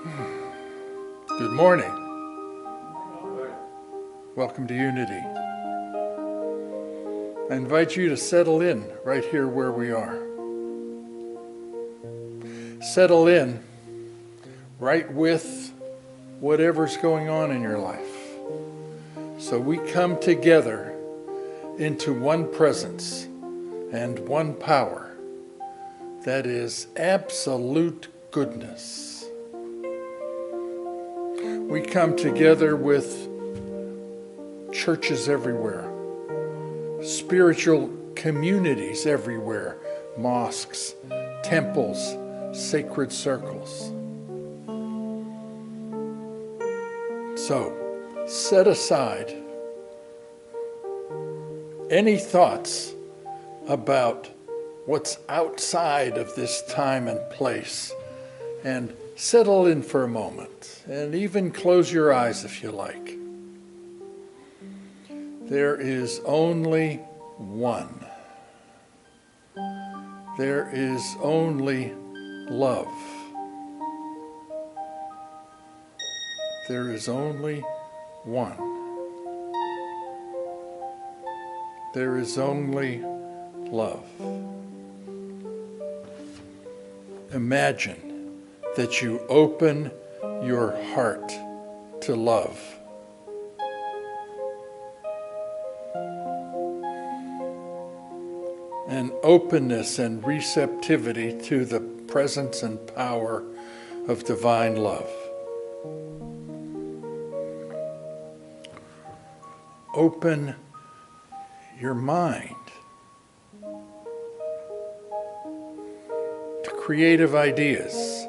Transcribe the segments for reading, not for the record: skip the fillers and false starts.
Good morning. Welcome to Unity. I invite you to settle in right here where we are. Settle in right with whatever's going on in your life. So we come together into one presence and one power that is absolute goodness. We come together with churches everywhere, spiritual communities everywhere, mosques, temples, sacred circles. So, set aside any thoughts about what's outside of this time and place and settle in for a moment, and even close your eyes if you like. There is only one. There is only love. There is only one. There is only love. Imagine that you open your heart to love. An openness and receptivity to the presence and power of divine love. Open your mind to creative ideas.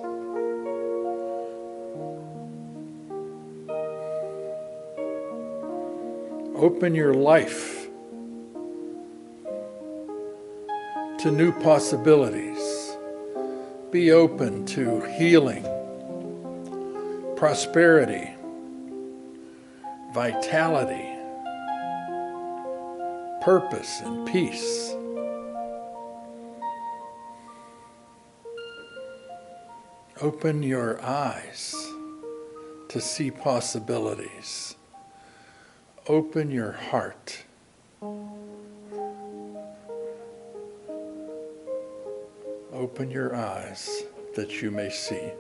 Open your life to new possibilities. Be open to healing, prosperity, vitality, purpose, and peace. Open your eyes to see possibilities. Open your heart. Open your eyes that you may see.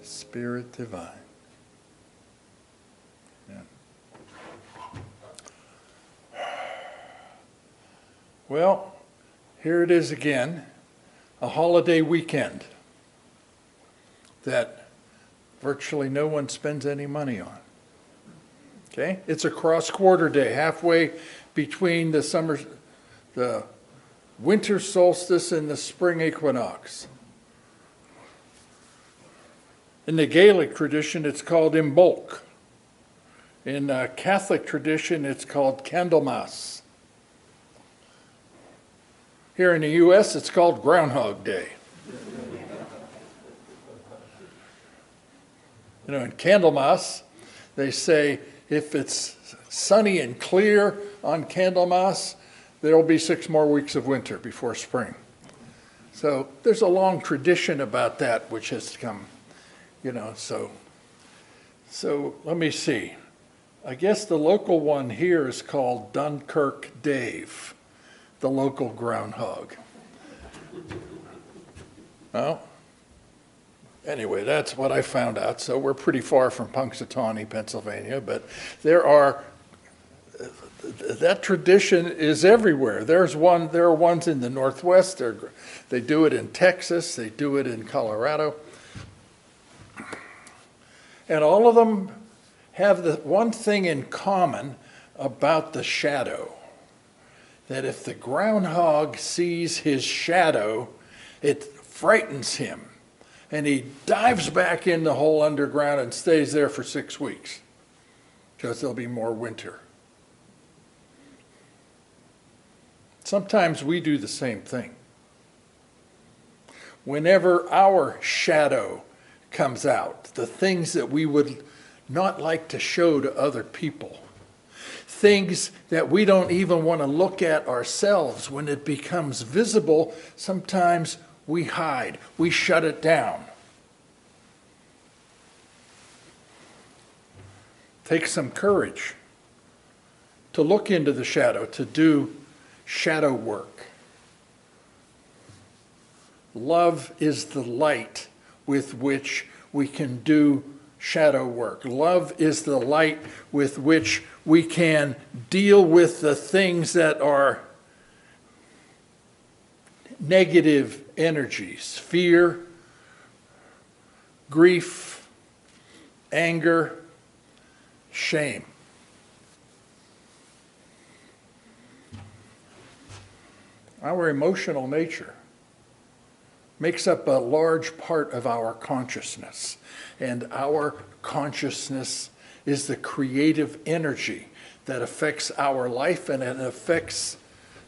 Spirit divine. Amen. Well, here it is again, a holiday weekend that virtually no one spends any money on. Okay? It's a cross-quarter day, halfway between the winter solstice and the spring equinox. In the Gaelic tradition, it's called Imbolc. In Catholic tradition, it's called Candlemas. Here in the U.S., it's called Groundhog Day. You know, in Candlemas, they say if it's sunny and clear on Candlemas, there will be 6 more weeks of winter before spring. So there's a long tradition about that which has come. You know, so let me see. I guess the local one here is called Dunkirk Dave, the local groundhog. Well, Anyway, that's what I found out. So we're pretty far from Punxsutawney, Pennsylvania, but that tradition is everywhere. There are ones in the Northwest. They do it in Texas. They do it in Colorado. And all of them have the one thing in common about the shadow, that if the groundhog sees his shadow, it frightens him. And he dives back in the hole underground and stays there for 6 weeks because there'll be more winter. Sometimes we do the same thing. Whenever our shadow comes out, the things that we would not like to show to other people, things that we don't even want to look at ourselves, when it becomes visible, sometimes we hide, we shut it down. Takes some courage to look into the shadow, to do shadow work. Love is the light with which we can do shadow work. Love is the light with which we can deal with the things that are negative energies: fear, grief, anger, shame. Our emotional nature makes up a large part of our consciousness, and our consciousness is the creative energy that affects our life and it affects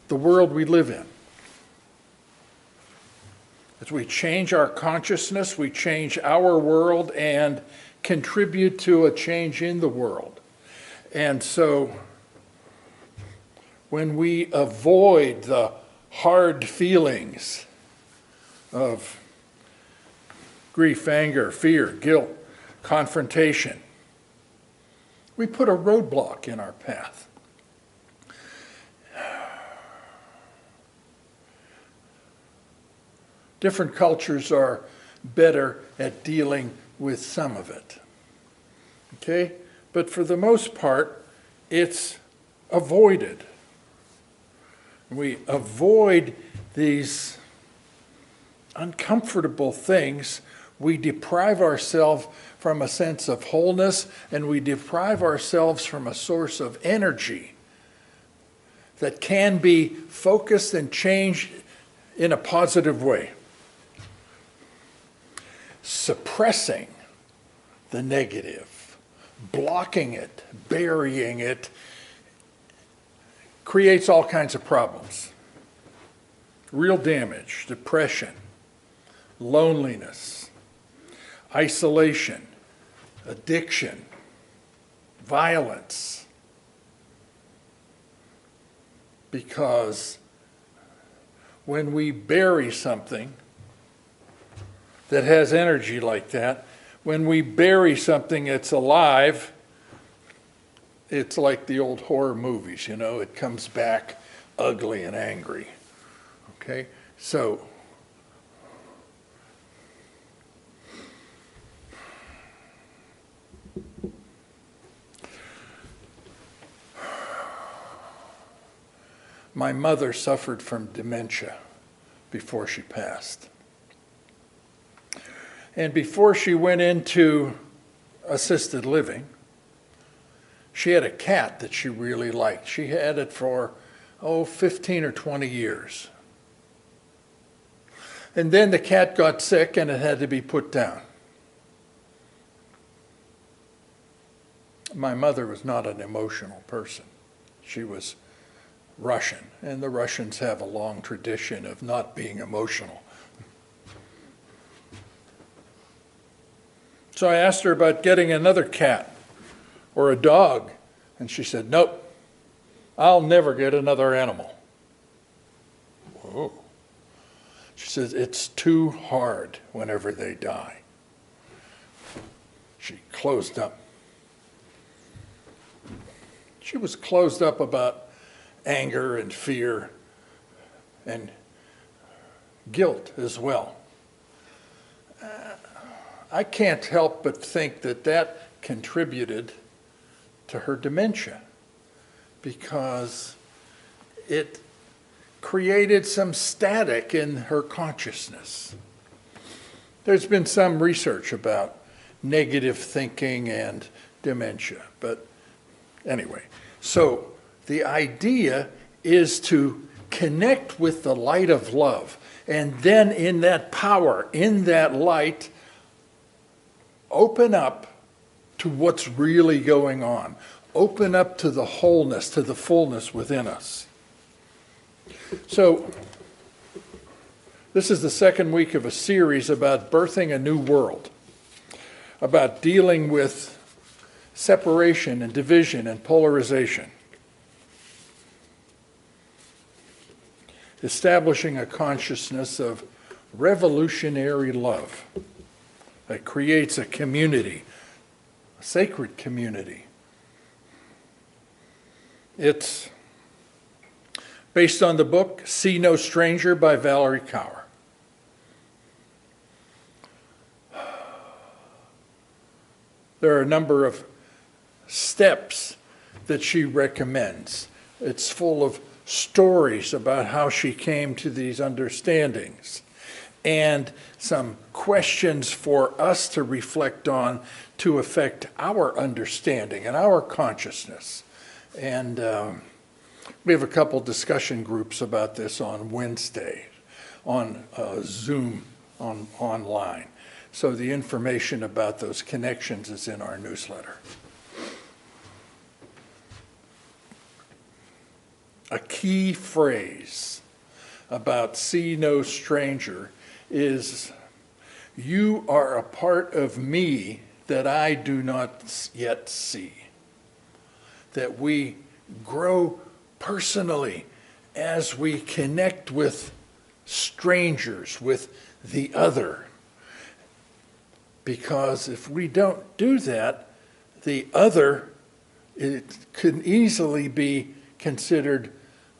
the world we live in. As we change our consciousness, we change our world and contribute to a change in the world. And so when we avoid the hard feelings of grief, anger, fear, guilt, confrontation, we put a roadblock in our path. Different cultures are better at dealing with some of it. Okay? But for the most part, it's avoided. We avoid these uncomfortable things. We deprive ourselves from a sense of wholeness, and we deprive ourselves from a source of energy that can be focused and changed in a positive way. Suppressing the negative, blocking it, burying it, creates all kinds of problems. Real damage, depression, loneliness, isolation, addiction, violence. Because when we bury something that has energy like that, when we bury something that's alive, it's like the old horror movies, you know, it comes back ugly and angry. Okay? So, my mother suffered from dementia before she passed. And before she went into assisted living, she had a cat that she really liked. She had it for, 15 or 20 years. And then the cat got sick and it had to be put down. My mother was not an emotional person. She was Russian, and the Russians have a long tradition of not being emotional. So I asked her about getting another cat or a dog, and she said, nope, I'll never get another animal. Whoa. She says, it's too hard whenever they die. She closed up. She was closed up about anger and fear and guilt as well. I can't help but think that that contributed to her dementia, because it created some static in her consciousness. There's been some research about negative thinking and dementia, but anyway. So the idea is to connect with the light of love, and then in that power, in that light, open up to what's really going on. Open up to the wholeness, to the fullness within us. So, this is the second week of a series about birthing a new world, about dealing with separation and division and polarization, establishing a consciousness of revolutionary love that creates a community, a sacred community. It's based on the book See No Stranger by Valerie Kaur. There are a number of steps that she recommends. It's full of stories about how she came to these understandings, and some questions for us to reflect on to affect our understanding and our consciousness. And we have a couple discussion groups about this on Wednesday, on Zoom, online. So the information about those connections is in our newsletter. A key phrase about See No Stranger is, you are a part of me that I do not yet see. That we grow personally as we connect with strangers, with the other. Because if we don't do that, the other, it could easily be considered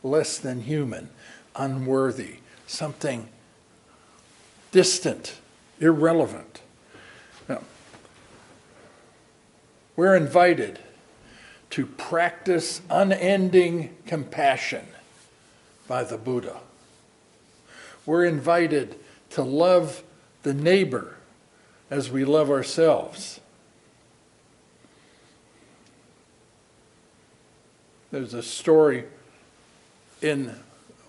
less than human, unworthy, something distant, irrelevant. Now, we're invited to practice unending compassion by the Buddha. We're invited to love the neighbor as we love ourselves. There's a story in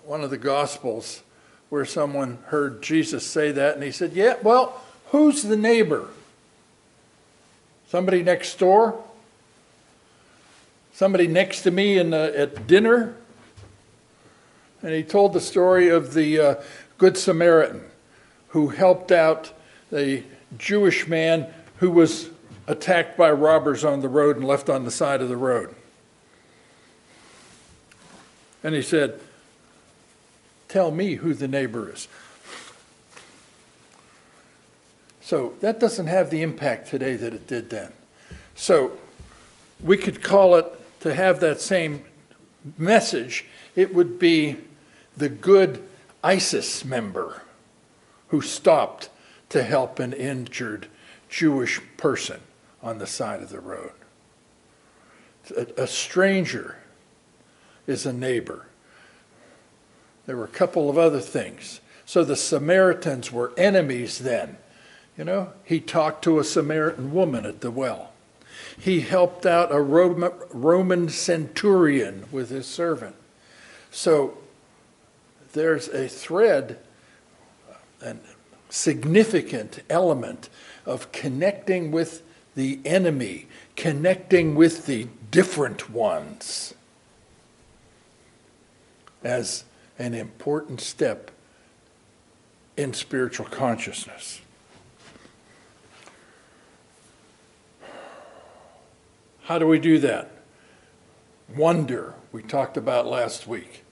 one of the Gospels where someone heard Jesus say that, and he said, yeah, well, who's the neighbor? Somebody next door? Somebody next to me at dinner? And he told the story of the Good Samaritan who helped out the Jewish man who was attacked by robbers on the road and left on the side of the road. And he said, tell me who the neighbor is. So that doesn't have the impact today that it did then. So we could call it, to have that same message, it would be the good ISIS member who stopped to help an injured Jewish person on the side of the road. A stranger is a neighbor. There were a couple of other things. So the Samaritans were enemies then. You know, he talked to a Samaritan woman at the well. He helped out a Roman centurion with his servant. So there's a thread, a significant element of connecting with the enemy, connecting with the different ones as an important step in spiritual consciousness. How do we do that? Wonder, we talked about last week.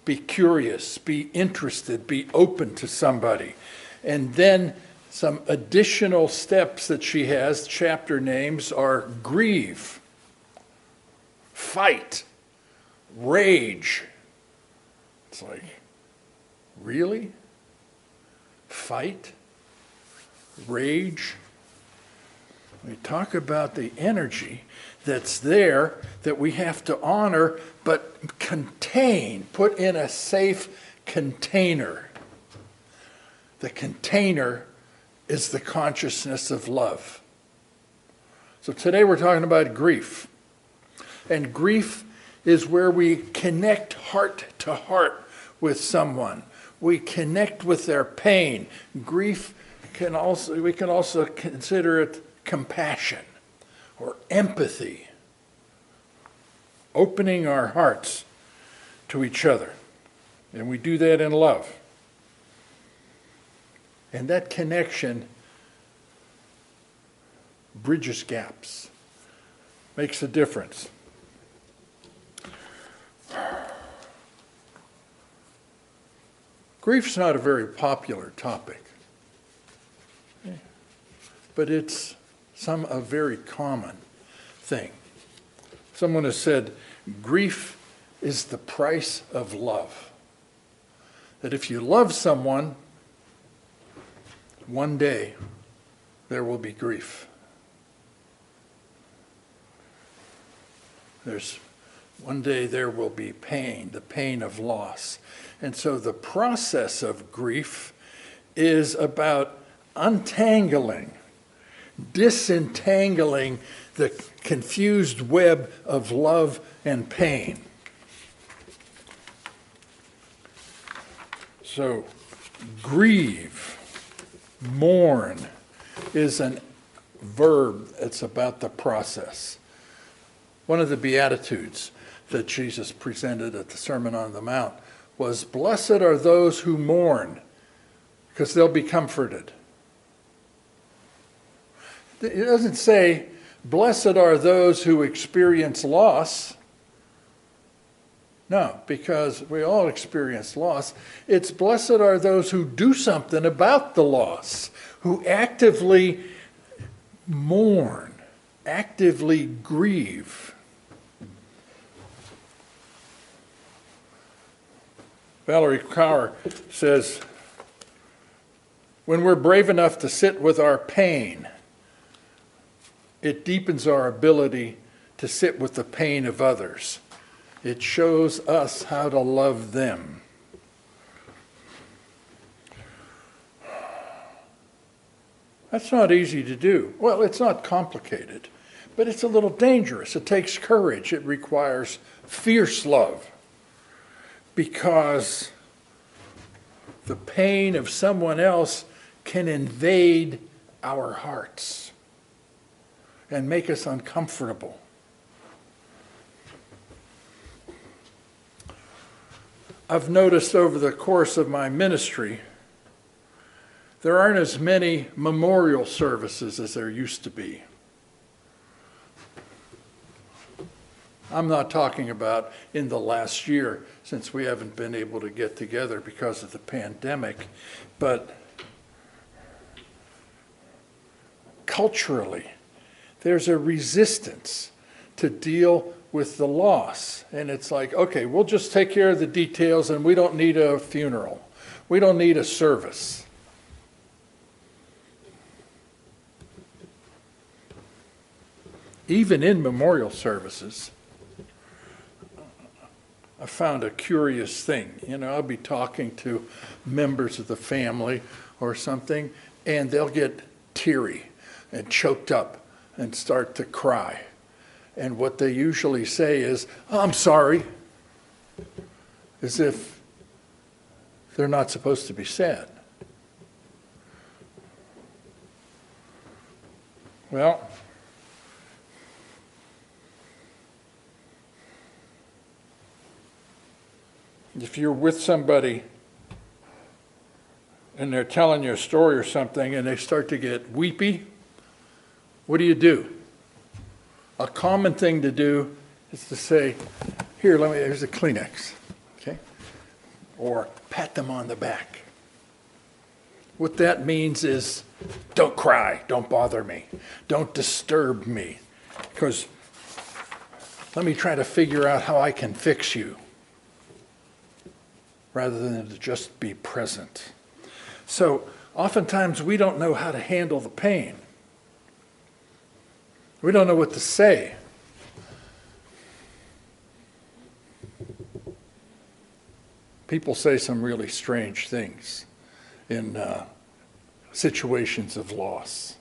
Be curious, be interested, be open to somebody. And then some additional steps that she has, chapter names, are grieve, fight, rage. It's like, really? Fight? Rage? We talk about the energy that's there that we have to honor, but contain, put in a safe container. The container is the consciousness of love. So today we're talking about grief. And grief is where we connect heart to heart with someone. We connect with their pain. Grief we can also consider it compassion or empathy, opening our hearts to each other. And we do that in love. And that connection bridges gaps, makes a difference. Grief's not a very popular topic, but it's a very common thing. Someone has said, grief is the price of love. That if you love someone, one day there will be grief. One day there will be pain, the pain of loss. And so the process of grief is about untangling, disentangling the confused web of love and pain. So, grieve, mourn, is a verb. It's about the process. One of the Beatitudes that Jesus presented at the Sermon on the Mount was, "Blessed are those who mourn, because they'll be comforted." It doesn't say, "Blessed are those who experience loss." No, because we all experience loss. It's blessed are those who do something about the loss, who actively mourn, actively grieve. Valerie Kaur says, when we're brave enough to sit with our pain, it deepens our ability to sit with the pain of others. It shows us how to love them. That's not easy to do. Well, it's not complicated, but it's a little dangerous. It takes courage. It requires fierce love, because the pain of someone else can invade our hearts and make us uncomfortable. I've noticed over the course of my ministry, there aren't as many memorial services as there used to be. I'm not talking about in the last year, since we haven't been able to get together because of the pandemic, but culturally, there's a resistance to deal with the loss. And it's like, okay, we'll just take care of the details and we don't need a funeral. We don't need a service. Even in memorial services, I found a curious thing. I'll be talking to members of the family or something, and they'll get teary and choked up and start to cry. And what they usually say is, "Oh, I'm sorry," as if they're not supposed to be sad. Well, if you're with somebody and they're telling you a story or something and they start to get weepy, what do? A common thing to do is to say, here's a Kleenex, okay? Or pat them on the back. What that means is, don't cry, don't bother me, don't disturb me, because let me try to figure out how I can fix you, rather than to just be present. So oftentimes we don't know how to handle the pain. We don't know what to say. People say some really strange things in situations of loss.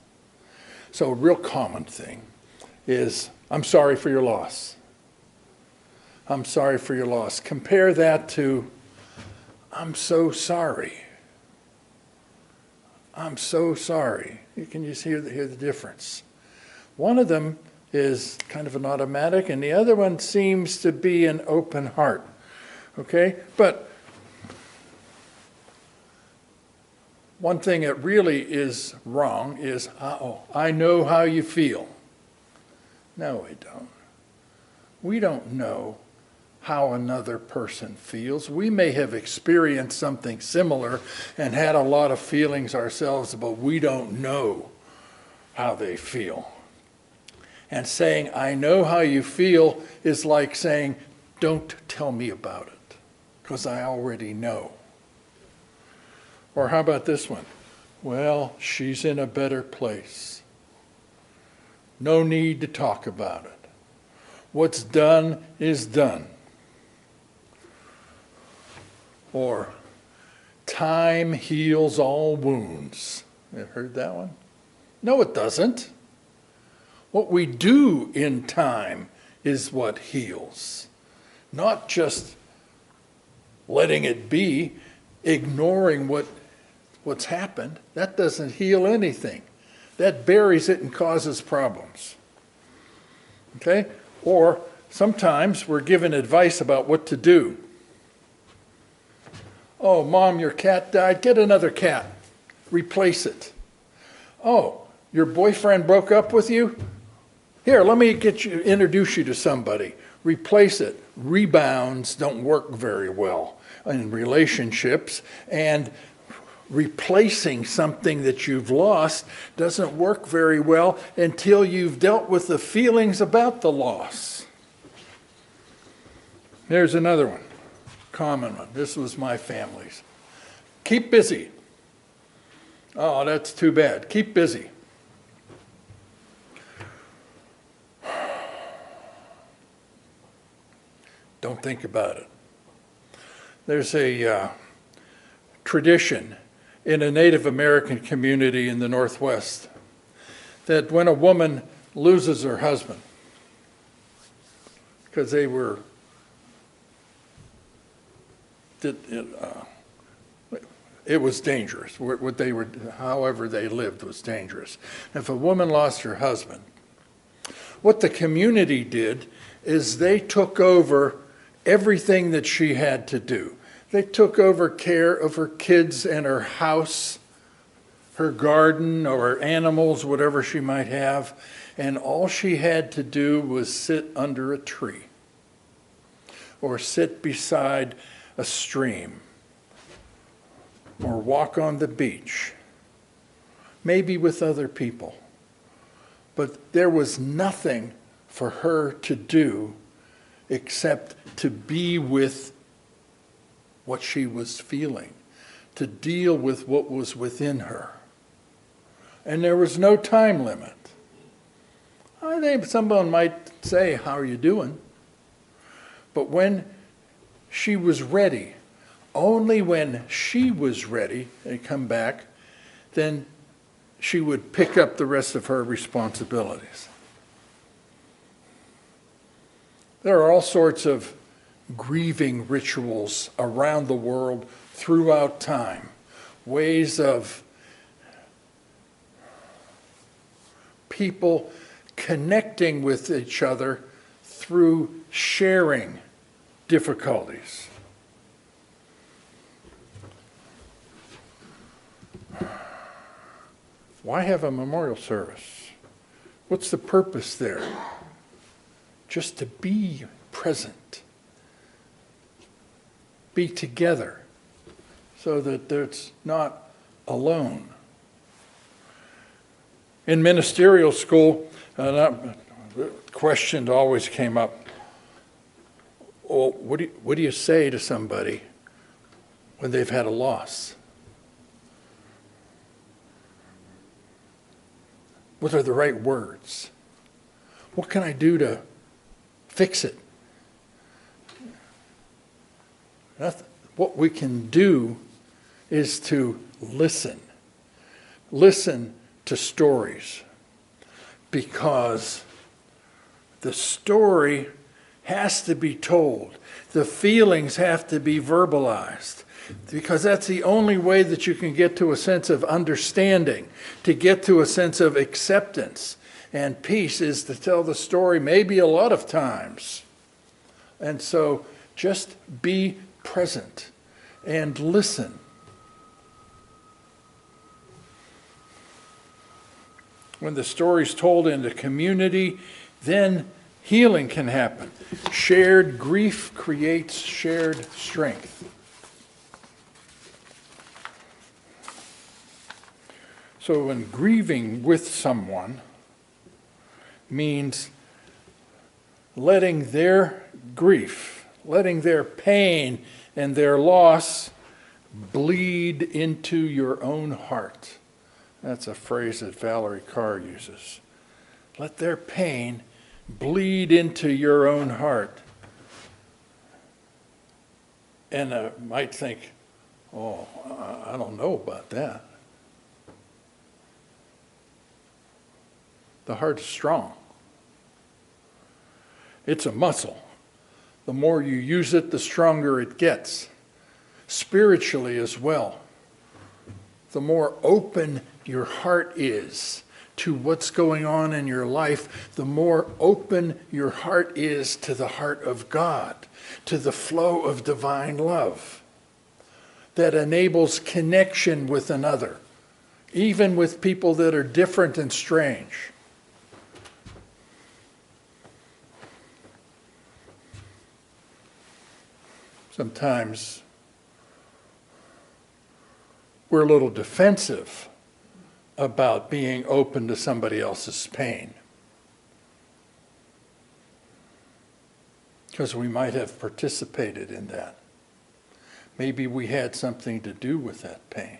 So a real common thing is, I'm sorry for your loss. I'm sorry for your loss. Compare that to, I'm so sorry. I'm so sorry. You can just hear the difference. One of them is kind of an automatic, and the other one seems to be an open heart. Okay? But one thing that really is wrong is, I know how you feel. No, we don't. We don't know how another person feels. We may have experienced something similar and had a lot of feelings ourselves, but we don't know how they feel. And saying, I know how you feel is like saying, don't tell me about it, because I already know. Or how about this one? Well, she's in a better place. No need to talk about it. What's done is done. Or, time heals all wounds. You heard that one? No, it doesn't. What we do in time is what heals. Not just letting it be, ignoring what's happened. That doesn't heal anything. That buries it and causes problems. Okay? Or sometimes we're given advice about what to do. Oh, Mom, your cat died. Get another cat. Replace it. Oh, your boyfriend broke up with you? Here, let me introduce you to somebody. Replace it. Rebounds don't work very well in relationships, and replacing something that you've lost doesn't work very well until you've dealt with the feelings about the loss. There's another one. Common one. This was my family's. Keep busy. Oh, that's too bad. Keep busy. Don't think about it. There's a tradition in a Native American community in the Northwest that when a woman loses her husband, because they were it was dangerous. What they were, however they lived, was dangerous. If a woman lost her husband, what the community did is they took over everything that she had to do. They took over care of her kids and her house, her garden, or her animals, whatever she might have, and all she had to do was sit under a tree or sit beside a stream, or walk on the beach, maybe with other people. But there was nothing for her to do except to be with what she was feeling, to deal with what was within her. And there was no time limit. I think someone might say, how are you doing? But when she was ready, only when she was ready and come back, then she would pick up the rest of her responsibilities. There are all sorts of grieving rituals around the world throughout time, ways of people connecting with each other through sharing difficulties. Why have a memorial service? What's the purpose there? Just to be present. Be together so that it's not alone. In ministerial school, the question always came up, well, what do you say to somebody when they've had a loss? What are the right words? What can I do to fix it? What we can do is to listen. Listen to stories. Because the story has to be told. The feelings have to be verbalized. Because that's the only way that you can get to a sense of understanding, to get to a sense of acceptance. And peace is to tell the story maybe a lot of times. And so just be present and listen. When the story's told in the community, then healing can happen. Shared grief creates shared strength. So when grieving with someone means letting their grief, letting their pain and their loss bleed into your own heart. That's a phrase that Valerie Carr uses. Let their pain bleed into your own heart. And I might think, oh, I don't know about that. The heart is strong. It's a muscle. The more you use it, the stronger it gets. Spiritually as well. The more open your heart is to what's going on in your life, the more open your heart is to the heart of God, to the flow of divine love that enables connection with another, even with people that are different and strange. Sometimes we're a little defensive about being open to somebody else's pain, because we might have participated in that. Maybe we had something to do with that pain.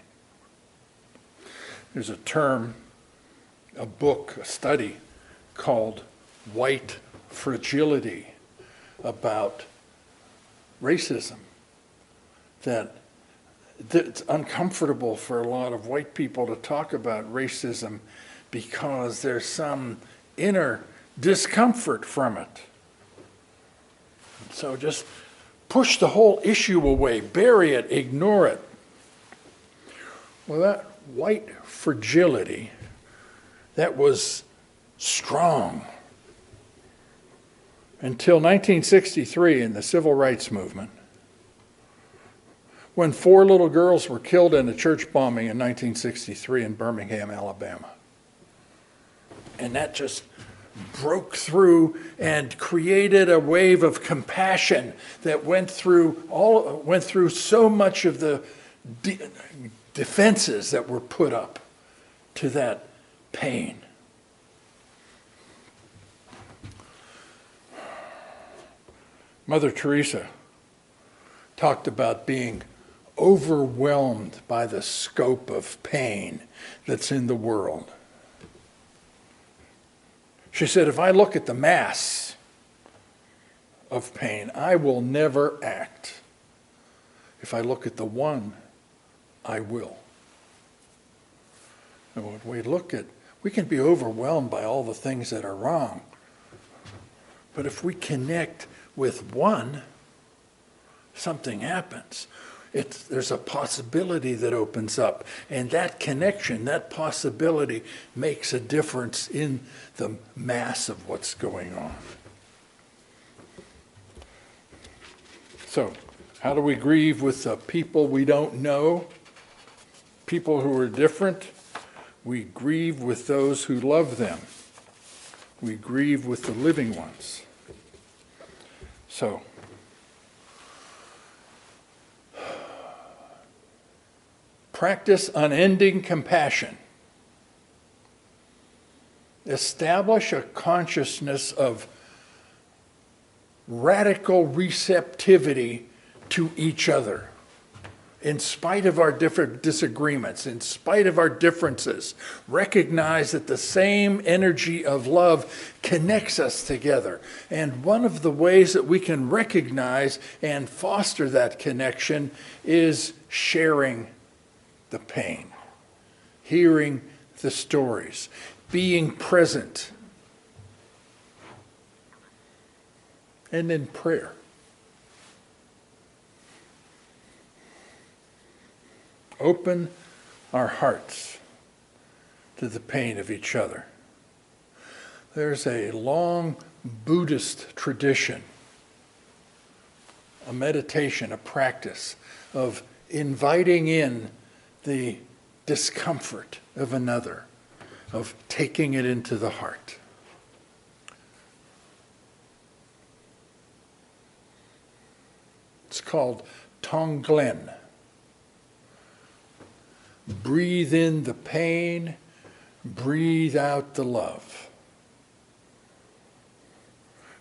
There's a term, a book, a study called white fragility about racism, that it's uncomfortable for a lot of white people to talk about racism because there's some inner discomfort from it. So just push the whole issue away, bury it, ignore it. Well, that white fragility, that was strong until 1963 in the Civil Rights Movement, when 4 little girls were killed in a church bombing in 1963 in Birmingham, Alabama. And that just broke through and created a wave of compassion that went through so much of the defenses that were put up to that pain. Mother Teresa talked about being overwhelmed by the scope of pain that's in the world. She said, if I look at the mass of pain, I will never act. If I look at the one, I will. And when we look at, we can be overwhelmed by all the things that are wrong. But if we connect with one, something happens. There's a possibility that opens up. And that connection, that possibility makes a difference in the mass of what's going on. So, how do we grieve with the people we don't know? People who are different? We grieve with those who love them. We grieve with the living ones. So, practice unending compassion. Establish a consciousness of radical receptivity to each other. in spite of our different disagreements, in spite of our differences, recognize that the same energy of love connects us together. And one of the ways that we can recognize and foster that connection is sharing the pain, hearing the stories, being present, and then prayer. Open our hearts to the pain of each other. There's a long Buddhist tradition, a meditation, a practice of inviting in the discomfort of another, of taking it into the heart. It's called Tonglen. Breathe in the pain, breathe out the love.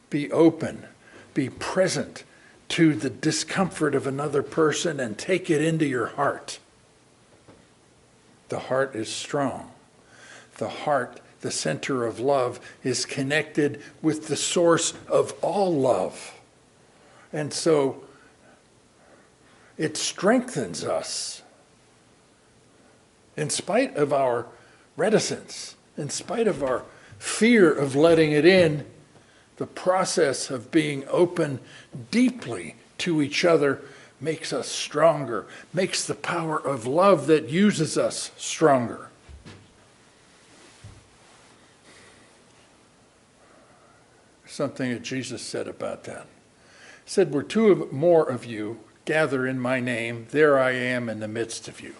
Be open, be present to the discomfort of another person and take it into your heart. The heart is strong. The heart, the center of love, is connected with the source of all love. And so it strengthens us. In spite of our reticence, in spite of our fear of letting it in, the process of being open deeply to each other makes us stronger, makes the power of love that uses us stronger. Something that Jesus said about that. He said, "Where two or more of you gather in my name, there I am in the midst of you."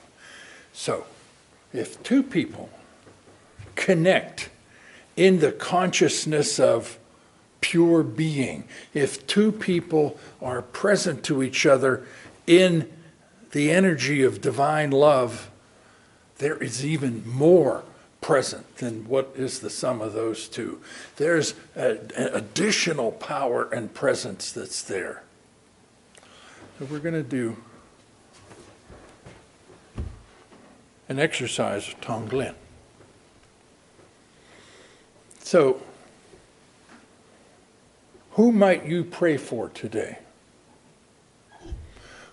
So, if two people connect in the consciousness of pure being, if two people are present to each other in the energy of divine love, there is even more present than what is the sum of those two. There's an additional power and presence that's there. So we're going to do an exercise of Tonglen. So, who might you pray for today?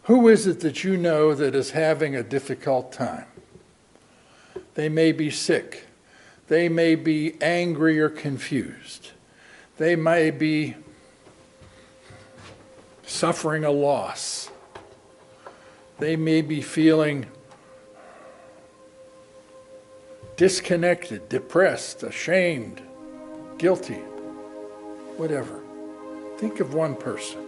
Who is it that you know that is having a difficult time? They may be sick. They may be angry or confused. They may be suffering a loss. They may be feeling disconnected, depressed, ashamed, guilty, whatever. Think of one person.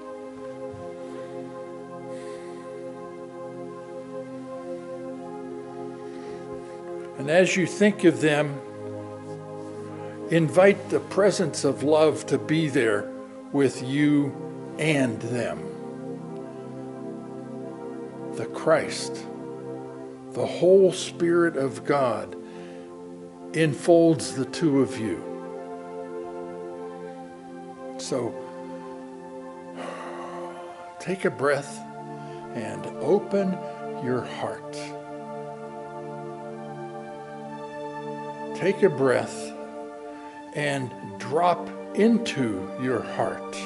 And as you think of them, invite the presence of love to be there with you and them. The Christ, the whole Spirit of God, enfolds the two of you. So, take a breath and open your heart. Take a breath and drop into your heart.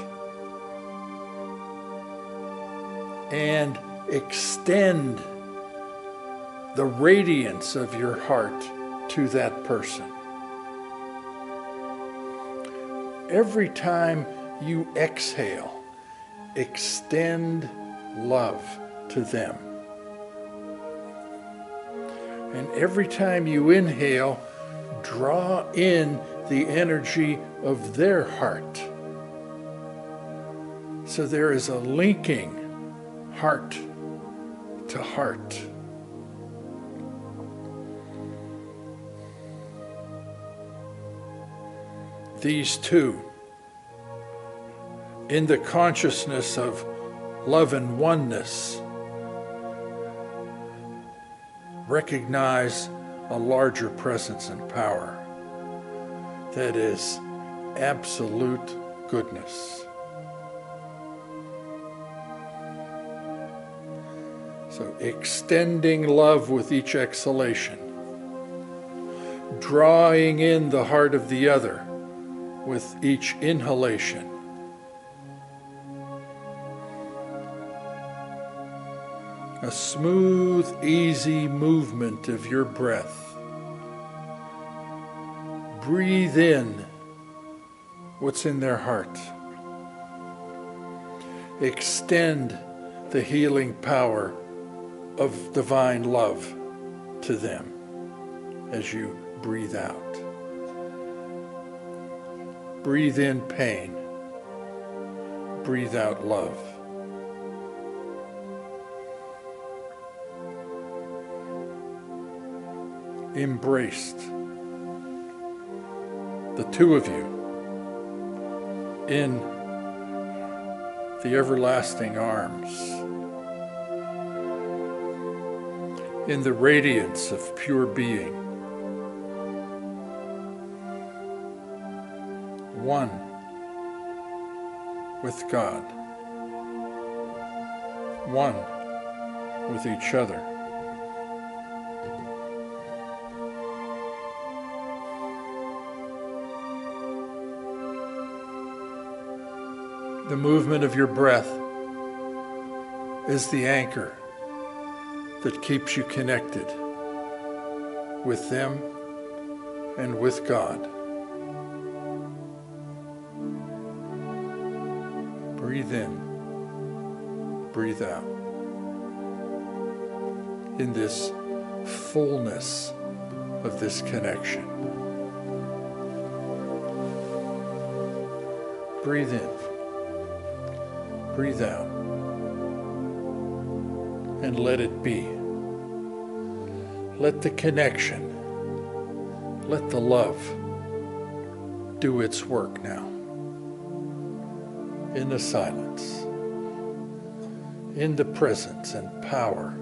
And extend the radiance of your heart to that person. Every time you exhale, extend love to them. And every time you inhale, draw in the energy of their heart. So there is a linking heart to heart. These two, in the consciousness of love and oneness, recognize a larger presence and power that is absolute goodness. So extending love with each exhalation. Drawing in the heart of the other with each inhalation. A smooth, easy movement of your breath. Breathe in what's in their heart. Extend the healing power of divine love to them as you breathe out. Breathe in pain. Breathe out love. Embraced, the two of you, in the everlasting arms, in the radiance of pure being, one with God, one with each other. The movement of your breath is the anchor that keeps you connected with them and with God. Breathe in, breathe out. In this fullness of this connection. Breathe in. Breathe out and let it be. Let the connection, let the love do its work now. In the silence, in the presence and power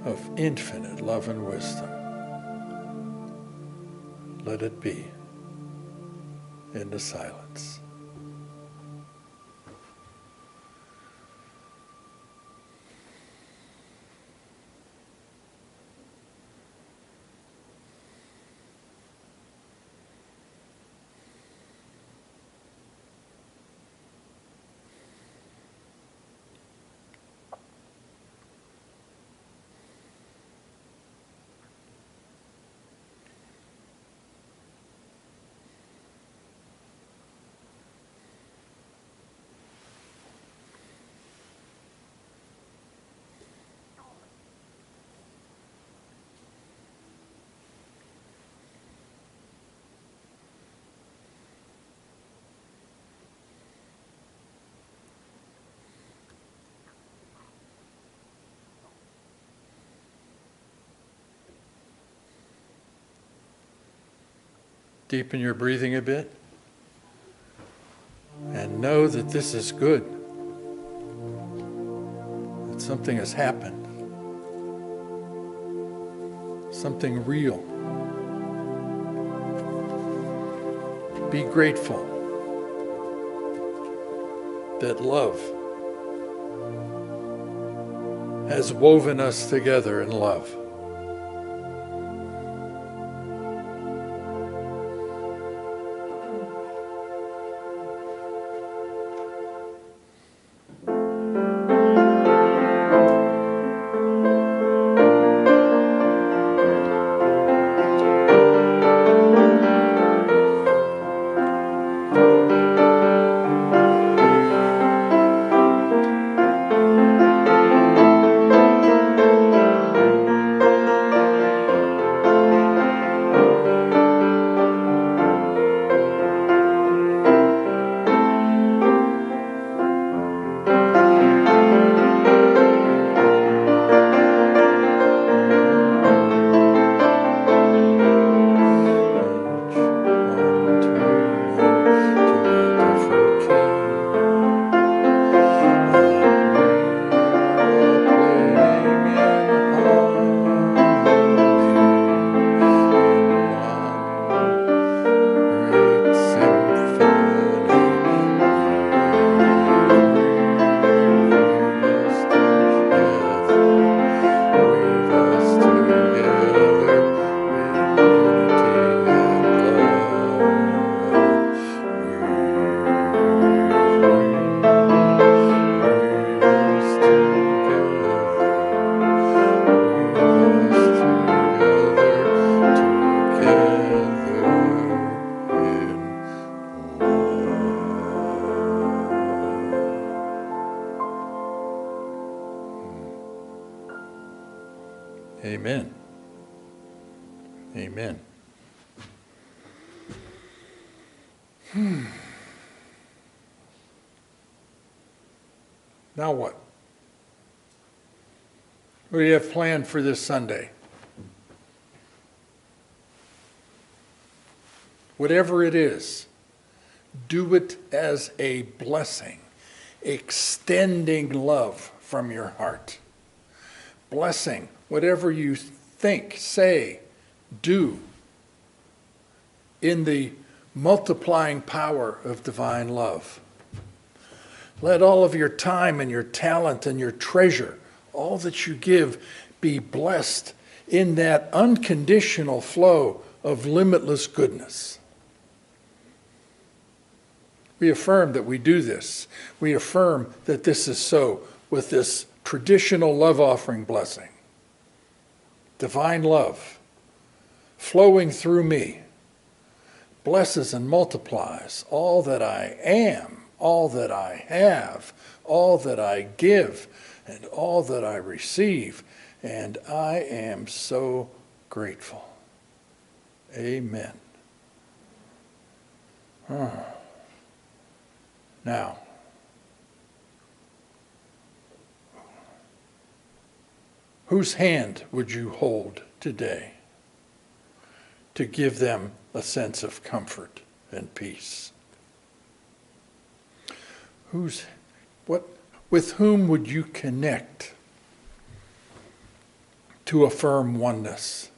of infinite love and wisdom. Let it be in the silence. Deepen your breathing a bit and know that this is good, that something has happened, something real. Be grateful that love has woven us together in love. Amen. Amen. Now what? What do you have planned for this Sunday? Whatever it is, do it as a blessing, extending love from your heart. Blessing, whatever you think, say, do, in the multiplying power of divine love. Let all of your time and your talent and your treasure, all that you give, be blessed in that unconditional flow of limitless goodness. We affirm that we do this. We affirm that this is so with this traditional love offering blessing. Divine love flowing through me blesses and multiplies all that I am, all that I have, all that I give, and all that I receive. And I am so grateful. Amen. Now, whose hand would you hold today to give them a sense of comfort and peace? With whom would you connect to affirm oneness?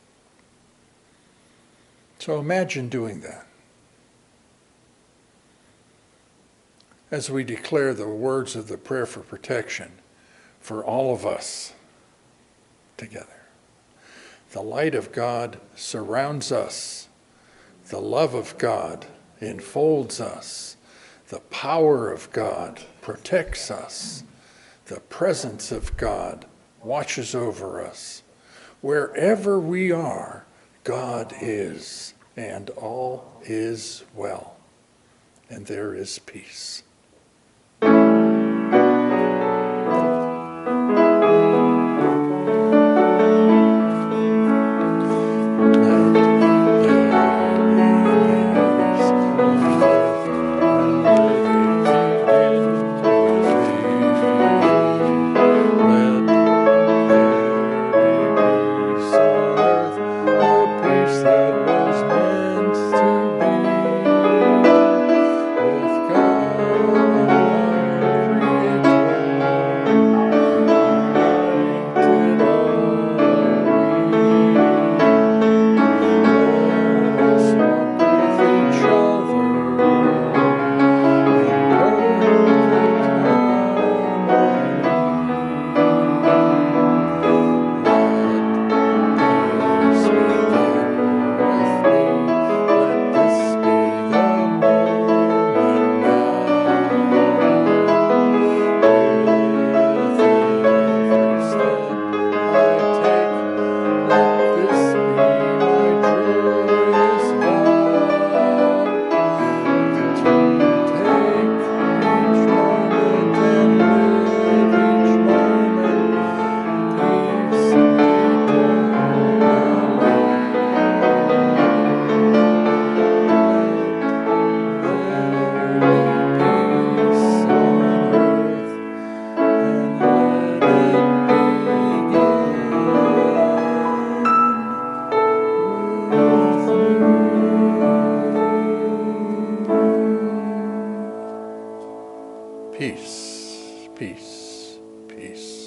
So imagine doing that. As we declare the words of the prayer for protection for all of us together. The light of God surrounds us. The love of God enfolds us. The power of God protects us. The presence of God watches over us. Wherever we are, God is, and all is well. And there is peace. Peace, peace, peace.